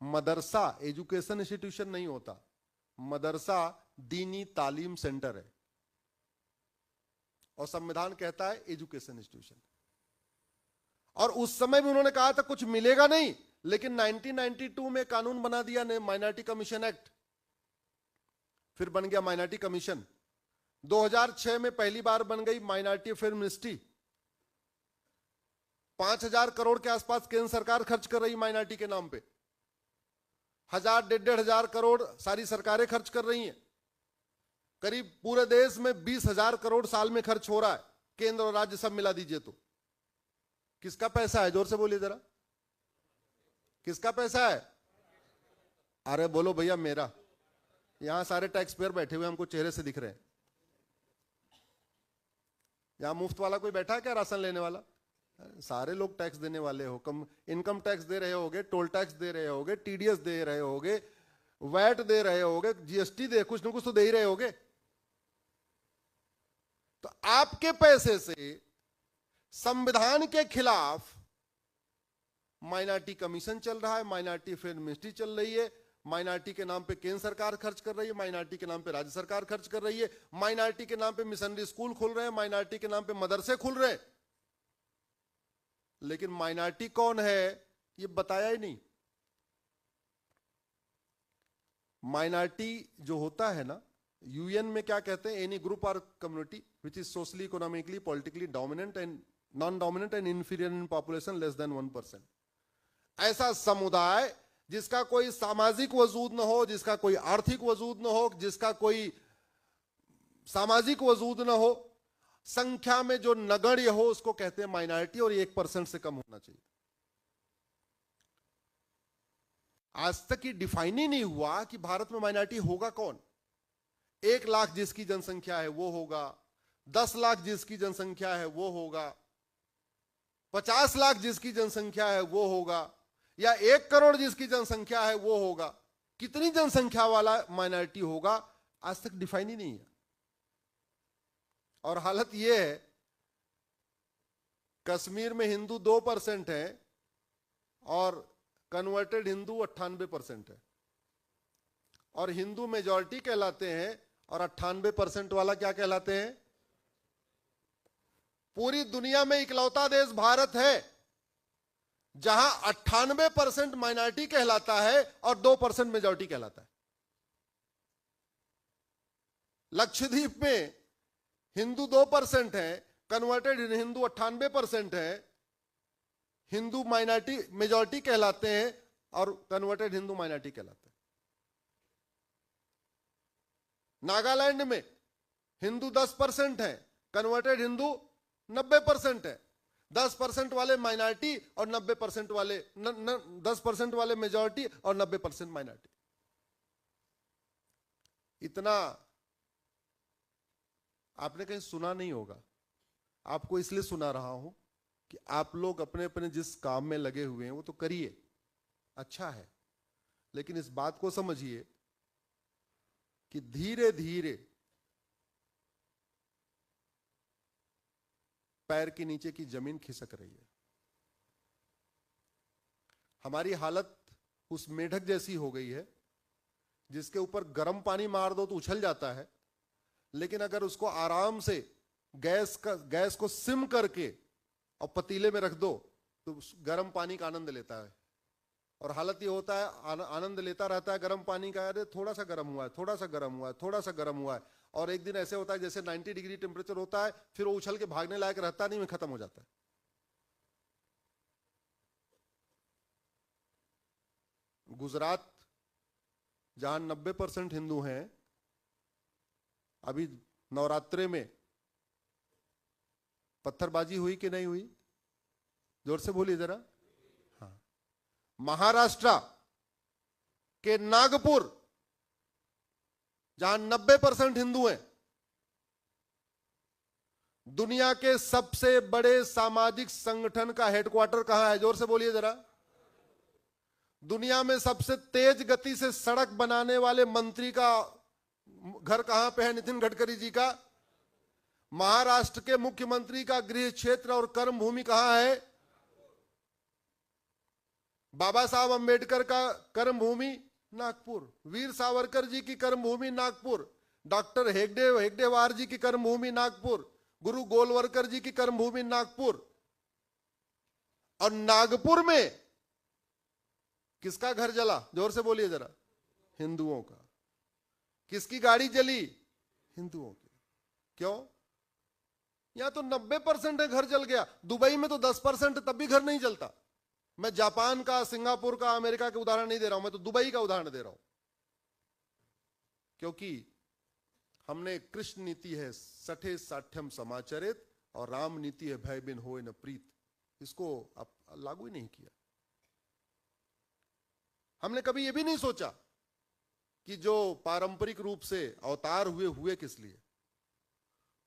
मदरसा education institution नहीं होता, मदरसा दीनी तालीम सेंटर है, और संविधान कहता है एजुकेशन इंस्टीट्यूशन। और उस समय भी उन्होंने कहा था कुछ मिलेगा नहीं, लेकिन 1992 में कानून बना दिया ने माइनॉरिटी कमीशन एक्ट, फिर बन गया माइनॉरिटी कमीशन। 2006 में पहली बार बन गई माइनॉरिटी अफेयर मिनिस्ट्री। 5,000 करोड़ के आसपास केंद्र सरकार खर्च कर रही माइनॉरिटी के नाम पे, 1,000-1,500 करोड़ सारी सरकारें खर्च कर रही हैं। करीब पूरे देश में 20,000 करोड़ साल में खर्च हो रहा है, केंद्र और राज्य सब मिला दीजिए तो। किसका पैसा है? जोर से बोलिए जरा, किसका पैसा है? अरे बोलो भैया मेरा। यहां सारे टैक्स पेयर बैठे हुए हमको चेहरे से दिख रहे हैं। यहां मुफ्त वाला कोई बैठा है क्या राशन लेने वाला? सारे लोग टैक्स देने वाले हो, कम इनकम टैक्स दे रहे होगे, टोल टैक्स दे रहे होगे, टीडीएस दे रहे होगे, वैट दे रहे होगे, जीएसटी दे, कुछ न कुछ तो दे ही रहे होगे। तो आपके पैसे से संविधान के खिलाफ माइनॉरिटी कमीशन चल रहा है, माइनॉरिटी अफेयर मिनिस्ट्री चल रही है, माइनॉरिटी के नाम पे केंद्र सरकार खर्च कर रही है, माइनॉरिटी के नाम पे राज्य सरकार खर्च कर रही है, माइनॉरिटी के नाम पे मिशनरी स्कूल खुल रहे हैं, माइनॉरिटी के नाम पे मदरसे खुल रहे हैं। लेकिन माइनॉरिटी कौन है ये बताया ही नहीं। माइनॉरिटी जो होता है ना, यूएन में क्या कहते हैं? एनी ग्रुप और community which is socially, economically, politically dominant and non dominant and inferior in population less than 1%। ऐसा समुदाय जिसका कोई सामाजिक वजूद न हो, जिसका कोई आर्थिक वजूद न हो, जिसका कोई सामाजिक वजूद न हो, संख्या में जो नगण्य हो, उसको कहते हैं माइनॉरिटी, और 1% से कम होना चाहिए। आज तक ये डिफाइन ही नहीं हुआ कि भारत में माइनॉरिटी होगा कौन। 1 लाख जिसकी जनसंख्या है वो होगा, 10 लाख जिसकी जनसंख्या है वो होगा, 50 लाख जिसकी जनसंख्या है वो होगा, या 1 करोड़ जिसकी जनसंख्या है वो होगा। कितनी जनसंख्या वाला माइनॉरिटी होगा आज तक डिफाइन ही नहीं है। और हालत यह है, कश्मीर में हिंदू 2% है और कन्वर्टेड हिंदू 98% है, और हिंदू मेजॉरिटी कहलाते हैं, और 98% वाला क्या कहलाते हैं? पूरी दुनिया में इकलौता देश भारत है जहां 98% माइनॉरिटी कहलाता है और 2% मेजॉरिटी कहलाता है। लक्षद्वीप में हिंदू 2% है, कन्वर्टेड हिंदू 98% है, हिंदू माइनॉरिटी मेजॉरिटी कहलाते हैं और कन्वर्टेड हिंदू माइनॉरिटी कहलाते हैं। नागालैंड में हिंदू 10% है, कन्वर्टेड हिंदू 90% है। 10% वाले माइनॉरिटी और 90% वाले 10% वाले मेजॉरिटी और 90% माइनॉरिटी। इतना आपने कहीं सुना नहीं होगा। आपको इसलिए सुना रहा हूं कि आप लोग अपने अपने जिस काम में लगे हुए हैं वो तो करिए, अच्छा है, लेकिन इस बात को समझिए कि धीरे धीरे पैर के नीचे की जमीन खिसक रही है। हमारी हालत उस मेढक जैसी हो गई है जिसके ऊपर गर्म पानी मार दो तो उछल जाता है, लेकिन अगर उसको आराम से गैस को सिम करके और पतीले में रख दो तो गर्म पानी का आनंद लेता है। और हालत ये होता है, आनंद लेता रहता है गर्म पानी का, अरे थोड़ा सा गर्म हुआ है, थोड़ा सा गर्म हुआ है, थोड़ा सा गर्म हुआ है, और एक दिन ऐसे होता है जैसे 90 डिग्री टेम्परेचर होता है, फिर वो उछल के भागने लायक रहता नहीं, में खत्म हो जाता है। गुजरात जहां 90% हिंदू हैं, अभी नवरात्रे में पत्थरबाजी हुई कि नहीं हुई? जोर से बोलिए जरा। हाँ, महाराष्ट्र के नागपुर जहां 90% हिंदू हैं, दुनिया के सबसे बड़े सामाजिक संगठन का हेडक्वार्टर कहां है? जोर से बोलिए जरा। दुनिया में सबसे तेज गति से सड़क बनाने वाले मंत्री का घर कहां पे है? नितिन गडकरी जी का। महाराष्ट्र के मुख्यमंत्री का गृह क्षेत्र और कर्म भूमि कहां है? बाबा साहब अंबेडकर का कर्मभूमि नागपुर, वीर सावरकर जी की कर्मभूमि नागपुर, डॉक्टर हेगडेवार जी की कर्मभूमि नागपुर, गुरु गोलवलकर जी की कर्मभूमि नागपुर। और नागपुर में किसका घर जला? जोर से बोलिए जरा। हिंदुओं का। किसकी गाड़ी जली? हिंदुओं की। क्यों? यहां तो 90% घर जल गया। दुबई में तो 10%, तब भी घर नहीं जलता। मैं जापान का, सिंगापुर का, अमेरिका के उदाहरण नहीं दे रहा हूं, मैं तो दुबई का उदाहरण दे रहा हूं। क्योंकि हमने कृष्ण नीति है सठे साठ्यम समाचरित, और राम नीति है भय बिन होए न प्रीत। इसको आप लागू ही नहीं किया। हमने कभी यह भी नहीं सोचा कि जो पारंपरिक रूप से अवतार हुए किस लिए?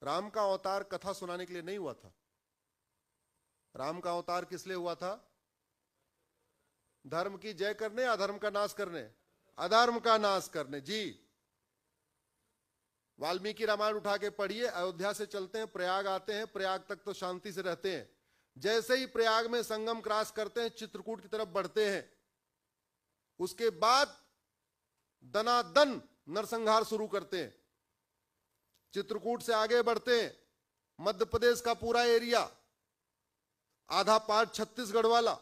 राम का अवतार कथा सुनाने के लिए नहीं हुआ था। राम का अवतार किस लिए हुआ था? धर्म की जय करने, अधर्म का नाश करने, अधर्म का नाश करने। जी, वाल्मीकि रामायण उठा के पढ़िए। अयोध्या से चलते हैं, प्रयाग आते हैं, प्रयाग तक तो शांति से रहते हैं। जैसे ही प्रयाग में संगम क्रॉस करते हैं, चित्रकूट की तरफ बढ़ते हैं, उसके बाद दनादन नरसंहार शुरू करते हैं। चित्रकूट से आगे बढ़ते हैं, मध्य प्रदेश का पूरा एरिया, आधा पार्ट छत्तीसगढ़ वाला,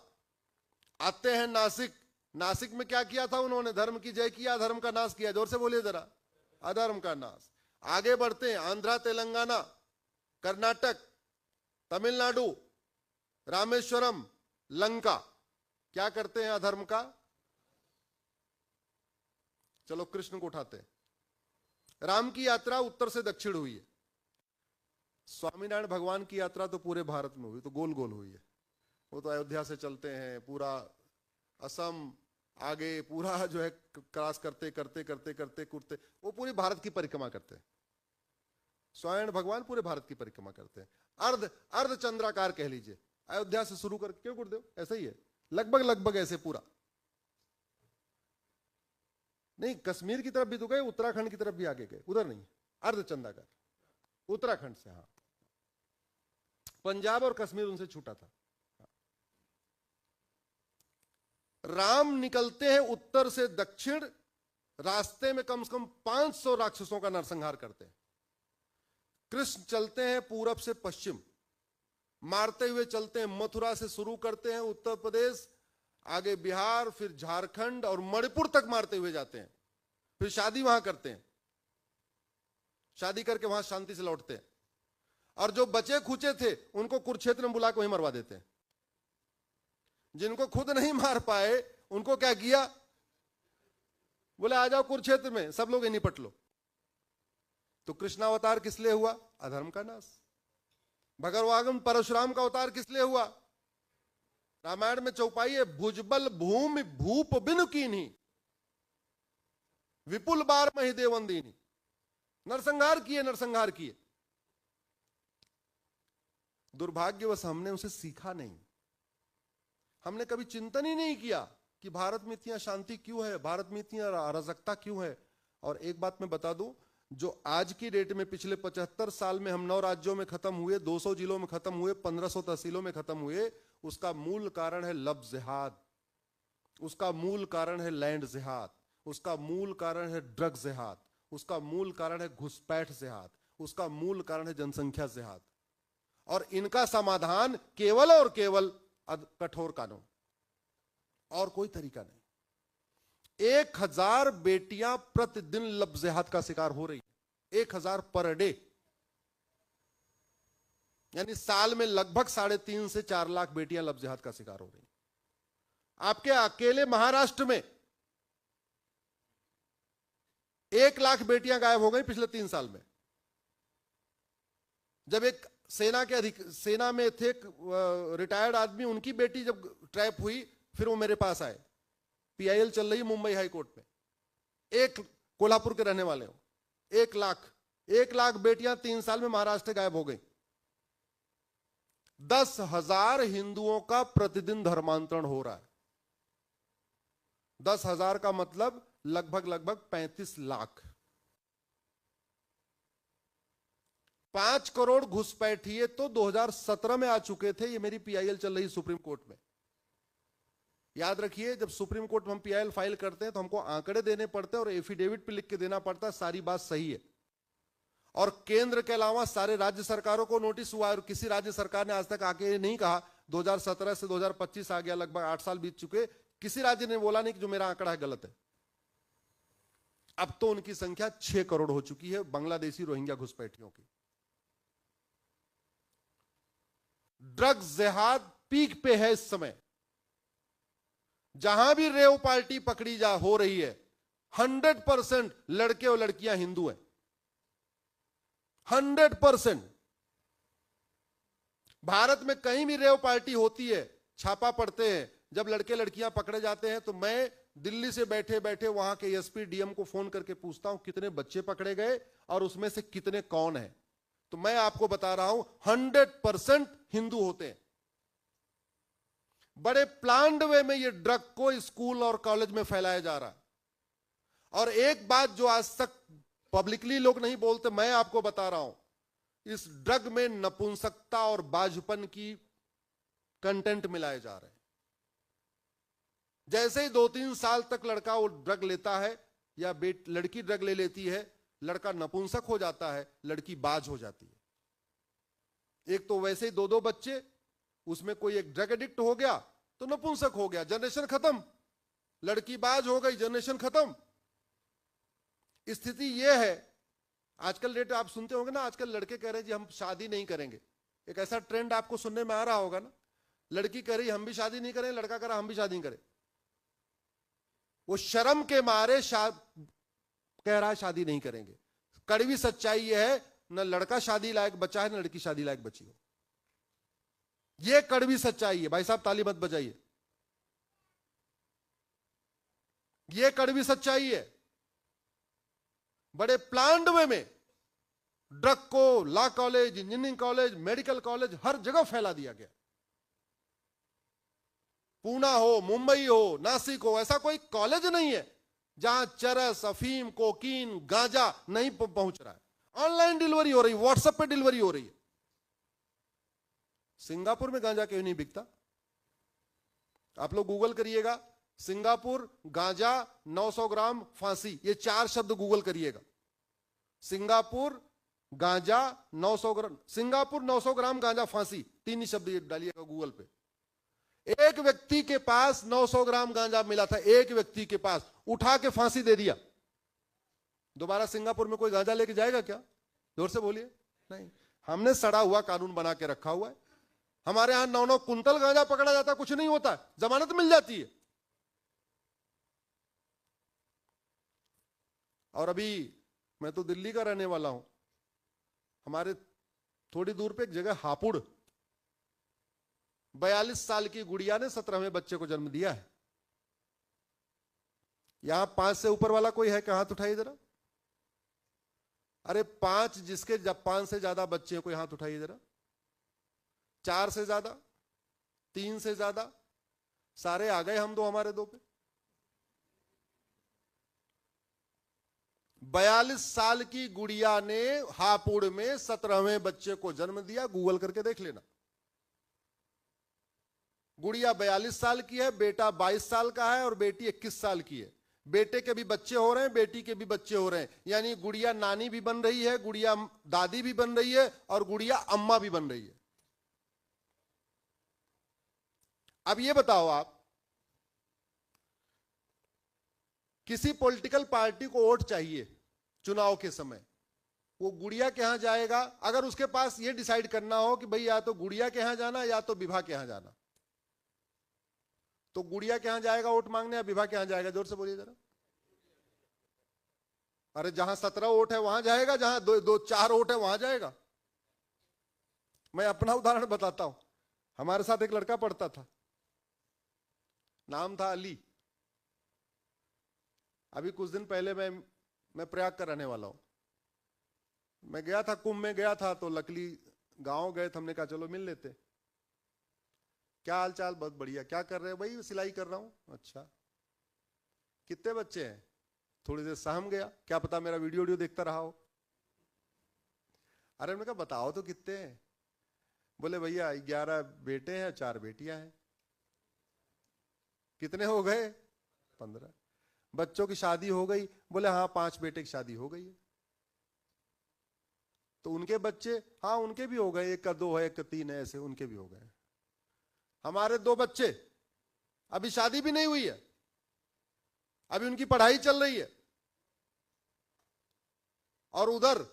आते हैं नासिक। नासिक में क्या किया था उन्होंने? धर्म की जय किया, अधर्म का नाश किया। जोर से बोलिए जरा। अधर्म का नाश। आगे बढ़ते हैं, आंध्रा, तेलंगाना, कर्नाटक, तमिलनाडु, रामेश्वरम, लंका। क्या करते हैं? अधर्म का। चलो कृष्ण को उठाते हैं। राम की यात्रा उत्तर से दक्षिण हुई है। स्वामीनारायण भगवान की यात्रा तो पूरे भारत में हुई, तो गोल गोल हुई है। वो तो अयोध्या से चलते हैं, पूरा असम, आगे पूरा जो है क्रॉस करते करते करते करते करते वो पूरी भारत की परिक्रमा करते हैं। स्वामीनारायण भगवान पूरे भारत की परिक्रमा करते हैं। अर्ध चंद्राकार कह लीजिए। अयोध्या से शुरू कर, क्यों गुरुदेव? ऐसा ही है, लगभग ऐसे पूरा नहीं। कश्मीर की तरफ भी तो गए, उत्तराखंड की तरफ भी आगे गए, उधर नहीं। अर्धचंद्राकार उत्तराखंड से, हाँ, पंजाब और कश्मीर उनसे छूटा था। राम निकलते हैं उत्तर से दक्षिण, रास्ते में कम से कम 500 राक्षसों का नरसंहार करते हैं। कृष्ण चलते हैं पूरब से पश्चिम, मारते हुए चलते हैं। मथुरा से शुरू करते हैं, उत्तर प्रदेश, आगे बिहार, फिर झारखंड और मणिपुर तक मारते हुए जाते हैं। फिर शादी वहां करते हैं, शादी करके वहां शांति से लौटते हैं। और जो बचे खुचे थे उनको कुरुक्षेत्र में बुला के वहीं मरवा देते हैं। जिनको खुद नहीं मार पाए उनको क्या किया? बोले आ जाओ कुरुक्षेत्र में, सब लोग निपट लो। तो कृष्णावतार किस लिए हुआ? अधर्म का नाश। भगवान परशुराम का अवतार किस लिए हुआ? रामायण में चौपाई है, भुजबल भूमि भूप बिनु कीन्ही, विपुल बार मही देवंदीनी। नरसंहार किए, नरसंहार किए। दुर्भाग्यवश हमने उसे सीखा नहीं। हमने कभी चिंतन ही नहीं किया कि भारत में इतनी शांति क्यों है, भारत में इतनी अराजकता क्यों है। और एक बात मैं बता दूं, जो आज की डेट में पिछले 75 साल में हम 9 राज्यों में खत्म हुए, 200 जिलों में खत्म हुए, 1500 तहसीलों में खत्म हुए, उसका मूल कारण है लब जिहाद, उसका मूल कारण है लैंड जिहाद, उसका मूल कारण है ड्रग जिहाद, उसका मूल कारण है घुसपैठ जिहाद, उसका मूल कारण है जनसंख्या जिहाद। और इनका समाधान केवल और केवल कठोर कानून, और कोई तरीका नहीं। 1000 बेटियां प्रतिदिन लब जिहाद का शिकार हो रही, 1000 पर डे, यानी साल में लगभग 3.5 से 4 लाख बेटियां लब जिहाद का शिकार हो रही। आपके अकेले महाराष्ट्र में 1 लाख बेटियां गायब हो गई पिछले 3 साल में। जब एक सेना में थे रिटायर्ड आदमी, उनकी बेटी जब ट्रैप हुई, फिर वो मेरे पास आए। पीआईएल चल रही मुंबई हाई कोर्ट में, एक कोल्हापुर के रहने वाले हो, 1 लाख बेटियां 3 साल में महाराष्ट्र गायब हो गई। 10,000 हिंदुओं का प्रतिदिन धर्मांतरण हो रहा है। 10,000 का मतलब लगभग 35 लाख। 5 करोड़ घुसपैठिए तो 2017 में आ चुके थे। ये मेरी पीआईएल चल रही सुप्रीम कोर्ट में। याद रखिए, जब सुप्रीम कोर्ट में हम पीआईएल फाइल करते हैं तो हमको आंकड़े देने पड़ते हैं और एफिडेविट पे लिख के देना पड़ता है सारी बात सही है। और केंद्र के अलावा सारे राज्य सरकारों को नोटिस हुआ है और किसी राज्य सरकार ने आज तक आके नहीं कहा, 2017 से 2025 आ गया, लगभग 8 साल बीत चुके, किसी राज्य ने बोला नहीं कि जो मेरा आंकड़ा है गलत है। अब तो उनकी संख्या 6 करोड़ हो चुकी है बांग्लादेशी रोहिंग्या घुसपैठियों की। ड्रग्स जिहाद पीक पे है इस समय। जहां भी रेव पार्टी पकड़ी जा हो रही है 100% लड़के और लड़कियां हिंदू हैं, 100%। भारत में कहीं भी रेव पार्टी होती है, छापा पड़ते हैं, जब लड़के लड़कियां पकड़े जाते हैं तो मैं दिल्ली से बैठे बैठे वहां के एसपी डीएम को फोन करके पूछता हूं कितने बच्चे पकड़े गए और उसमें से कितने कौन है। तो मैं आपको बता रहा हूं 100% हिंदू होते हैं। बड़े प्लान्ड वे में ये ड्रग को स्कूल और कॉलेज में फैलाया जा रहा है। और एक बात जो आज तक पब्लिकली लोग नहीं बोलते, मैं आपको बता रहा हूं, इस ड्रग में नपुंसकता और बाझपन की कंटेंट मिलाए जा रहे हैं। जैसे ही 2-3 साल तक लड़का वो ड्रग लेता है या लड़की ड्रग ले लेती है, लड़का नपुंसक हो जाता है, लड़की बाज हो जाती है। एक तो वैसे ही 2-2 बच्चे, उसमें कोई एक ड्रग एडिक्ट हो गया तो नपुंसक हो गया, जनरेशन खत्म। लड़की बाज हो गई, जनरेशन खत्म। स्थिति यह है। आजकल रेट आप सुनते होंगे ना, आजकल लड़के कह रहे हैं जी हम शादी नहीं करेंगे। एक ऐसा ट्रेंड आपको सुनने में आ रहा होगा ना, लड़की कह रही हम भी शादी नहीं करें, लड़का कह रहा हम भी शादी नहीं करें। वो शर्म के मारे कह रहा है शादी नहीं करेंगे। कड़वी सच्चाई यह है, न लड़का शादी लायक बचा है न लड़की शादी लायक बची हो। यह कड़वी सच्चाई है। भाई साहब ताली मत बजाइए, यह कड़वी सच्चाई है। बड़े प्लान्ड वे में ड्रग को law college, engineering college, medical college हर जगह फैला दिया गया। पूना हो, मुंबई हो, नासिक हो, ऐसा कोई कॉलेज नहीं है जहां चरस, अफीम, कोकीन, गांजा नहीं पहुंच रहा है। ऑनलाइन डिलीवरी हो रही, व्हाट्सएप पे डिलीवरी हो रही है। सिंगापुर में गांजा क्यों नहीं बिकता? आप लोग गूगल करिएगा, सिंगापुर गांजा 900 ग्राम फांसी, ये 4 शब्द गूगल करिएगा। सिंगापुर गांजा 900 ग्राम, सिंगापुर 900 ग्राम गांजा फांसी, 3 ही शब्द ये डालिएगा गूगल पे। एक व्यक्ति के पास 900 ग्राम गांजा मिला था, एक व्यक्ति के पास, उठा के फांसी दे दिया। दोबारा सिंगापुर में कोई गांजा लेके जाएगा क्या? जोर से बोलिए। नहीं। हमने सड़ा हुआ कानून बना के रखा हुआ है। हमारे यहां 9-9 कुंतल गांजा पकड़ा जाता, कुछ नहीं होता, जमानत मिल जाती है। और अभी मैं तो दिल्ली का रहने वाला हूं, हमारे थोड़ी दूर पे एक जगह हापुड़, 42 साल की गुड़िया ने 17वें बच्चे को जन्म दिया है। यहां 5 से ऊपर वाला कोई है क्या? हाथ उठाइए जरा। अरे 5 जिसके जब 5 से ज्यादा बच्चे हैं, कोई हाथ उठाइए जरा। 4 से ज्यादा, 3 से ज्यादा, सारे आ गए, हम 2 हमारे 2 पे। 42 साल की गुड़िया ने हापुड़ में 17वें बच्चे को जन्म दिया। गूगल करके देख लेना। गुड़िया 42 साल की है, बेटा 22 साल का है और बेटी 21 साल की है। बेटे के भी बच्चे हो रहे हैं, बेटी के भी बच्चे हो रहे हैं। यानी गुड़िया नानी भी बन रही है, गुड़िया दादी भी बन रही है और गुड़िया अम्मा भी बन रही है। अब ये बताओ आप, किसी पॉलिटिकल पार्टी को वोट चाहिए चुनाव के समय, वो गुड़िया के यहां जाएगा। अगर उसके पास ये डिसाइड करना हो कि भाई या तो गुड़िया के यहां जाना या तो विभा के यहां जाना, तो गुड़िया के यहां जाएगा वोट मांगने या विभा के यहां जाएगा? जोर से बोलिए जरा। अरे जहां 17 वोट है वहां जाएगा, जहां 2-4 वोट है वहां जाएगा। मैं अपना उदाहरण बताता हूं। हमारे साथ एक लड़का पढ़ता था, नाम था अली। अभी कुछ दिन पहले मैं प्रयाग का रहने वाला हूं। मैं गया था, कुंभ में गया था, तो लकली गांव गए थे। हमने कहा चलो मिल लेते। क्या हाल चाल? बहुत बढ़िया। क्या कर रहे हो? भाई सिलाई कर रहा हूं। अच्छा, कितने बच्चे हैं? थोड़ी देर सहम गया, क्या पता मेरा वीडियो देखता रहा हो। अरे मैंने कहा बताओ तो कितने हैं? बोले भैया 11 बेटे हैं, 4 बेटियां हैं। कितने हो गए? 15। बच्चों की शादी हो गई, बोले हाँ 5 बेटे की शादी हो गई है। तो उनके बच्चे, हाँ उनके भी हो गए, एक का 2 है, एक का 3 है, ऐसे उनके भी हो गए। हमारे 2 बच्चे, अभी शादी भी नहीं हुई है, अभी उनकी पढ़ाई चल रही है। और उधर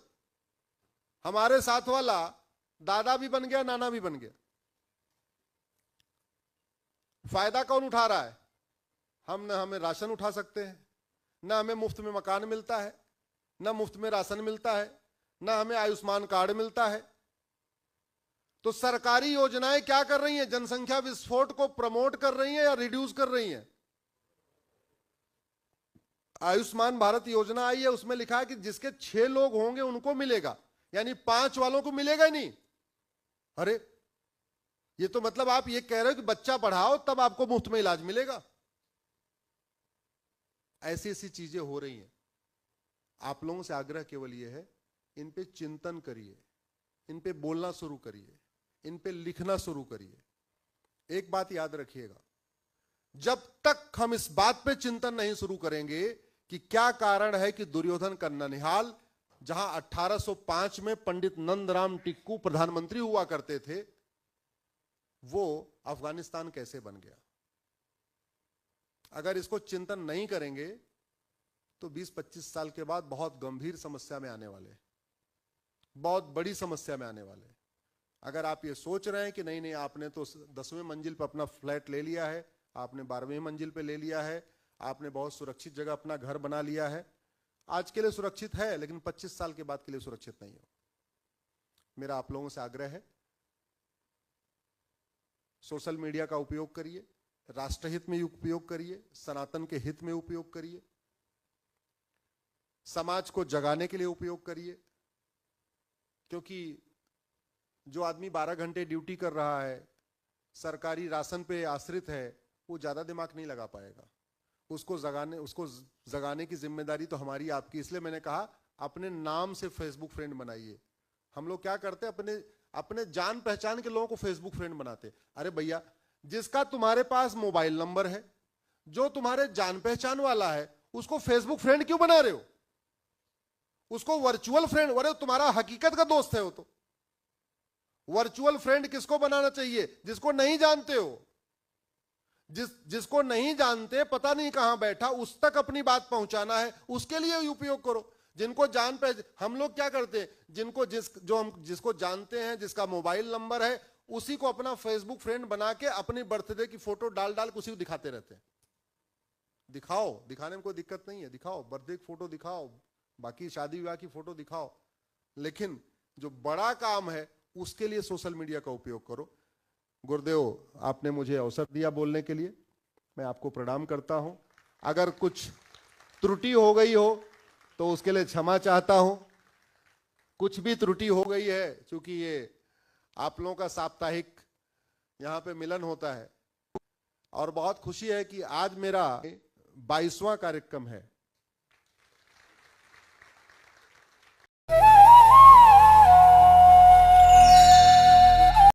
हमारे साथ वाला दादा भी बन गया, नाना भी बन गया। फायदा कौन उठा रहा है? हम न हमें राशन उठा सकते हैं, न हमें मुफ्त में मकान मिलता है, न मुफ्त में राशन मिलता है, न हमें आयुष्मान कार्ड मिलता है। तो सरकारी योजनाएं क्या कर रही हैं? जनसंख्या विस्फोट को प्रमोट कर रही हैं या रिड्यूस कर रही हैं? आयुष्मान भारत योजना आई है, उसमें लिखा है कि जिसके 6 लोग होंगे उनको मिलेगा, यानी 5 वालों को मिलेगा ही नहीं। अरे ये तो मतलब आप ये कह रहे हो कि बच्चा पढ़ाओ तब आपको मुफ्त में इलाज मिलेगा। ऐसी ऐसी चीजें हो रही हैं। आप लोगों से आग्रह केवल ये है, इन पे चिंतन करिए, इन पे बोलना शुरू करिए, इन पे लिखना शुरू करिए। एक बात याद रखिएगा, जब तक हम इस बात पे चिंतन नहीं शुरू करेंगे कि क्या कारण है कि दुर्योधन का ननिहाल, जहां 1805 में पंडित नंदराम टिक्कू प्रधानमंत्री हुआ करते थे, वो अफगानिस्तान कैसे बन गया, अगर इसको चिंतन नहीं करेंगे तो 20-25 साल के बाद बहुत गंभीर समस्या में आने वाले, बहुत बड़ी समस्या में आने वाले। अगर आप ये सोच रहे हैं कि नहीं नहीं आपने तो 10वें मंजिल पर अपना फ्लैट ले लिया है, आपने 12वें मंजिल पे ले लिया है, आपने बहुत सुरक्षित जगह अपना घर बना लिया है, आज के लिए सुरक्षित है लेकिन 25 साल के बाद के लिए सुरक्षित नहीं हो। मेरा आप लोगों से आग्रह है, सोशल मीडिया का उपयोग करिए, राष्ट्रहित में उपयोग करिए, सनातन के हित में उपयोग करिए, समाज को जगाने के लिए उपयोग करिए। क्योंकि जो आदमी 12 घंटे ड्यूटी कर रहा है, सरकारी राशन पे आश्रित है, वो ज्यादा दिमाग नहीं लगा पाएगा। उसको जगाने की जिम्मेदारी तो हमारी आपकी। इसलिए मैंने कहा अपने नाम से फेसबुक फ्रेंड बनाइए। हम लोग क्या करते हैं, अपने जान पहचान के लोगों को फेसबुक फ्रेंड बनाते। अरे भैया, जिसका तुम्हारे पास मोबाइल नंबर है, जो तुम्हारे जान पहचान वाला है, उसको फेसबुक फ्रेंड क्यों बना रहे हो? उसको वर्चुअल फ्रेंड, अरे तुम्हारा हकीकत का दोस्त है वो तो। वर्चुअल फ्रेंड किसको बनाना चाहिए? जिसको नहीं जानते हो। जिसको नहीं जानते, पता नहीं कहां बैठा, उस तक अपनी बात पहुंचाना है, उसके लिए उपयोग करो। जिनको जान पे, हम लोग क्या करते हैं, जिसको जानते हैं, जिसका मोबाइल नंबर है, उसी को अपना फेसबुक फ्रेंड बना के अपनी बर्थडे की फोटो डाल के उसी को दिखाते रहते हैं। दिखाओ, दिखाने में कोई दिक्कत नहीं है, दिखाओ, बर्थडे की फोटो दिखाओ, बाकी शादी विवाह की फोटो दिखाओ, लेकिन जो बड़ा काम है उसके लिए सोशल मीडिया का उपयोग करो। गुरुदेव, आपने मुझे अवसर दिया बोलने के लिए, मैं आपको प्रणाम करता हूं। अगर कुछ त्रुटि हो गई हो तो उसके लिए क्षमा चाहता हूं। कुछ भी त्रुटि हो गई है, क्योंकि ये आप लोगों का साप्ताहिक यहां पे मिलन होता है, और बहुत खुशी है कि आज मेरा 22वां कार्यक्रम है।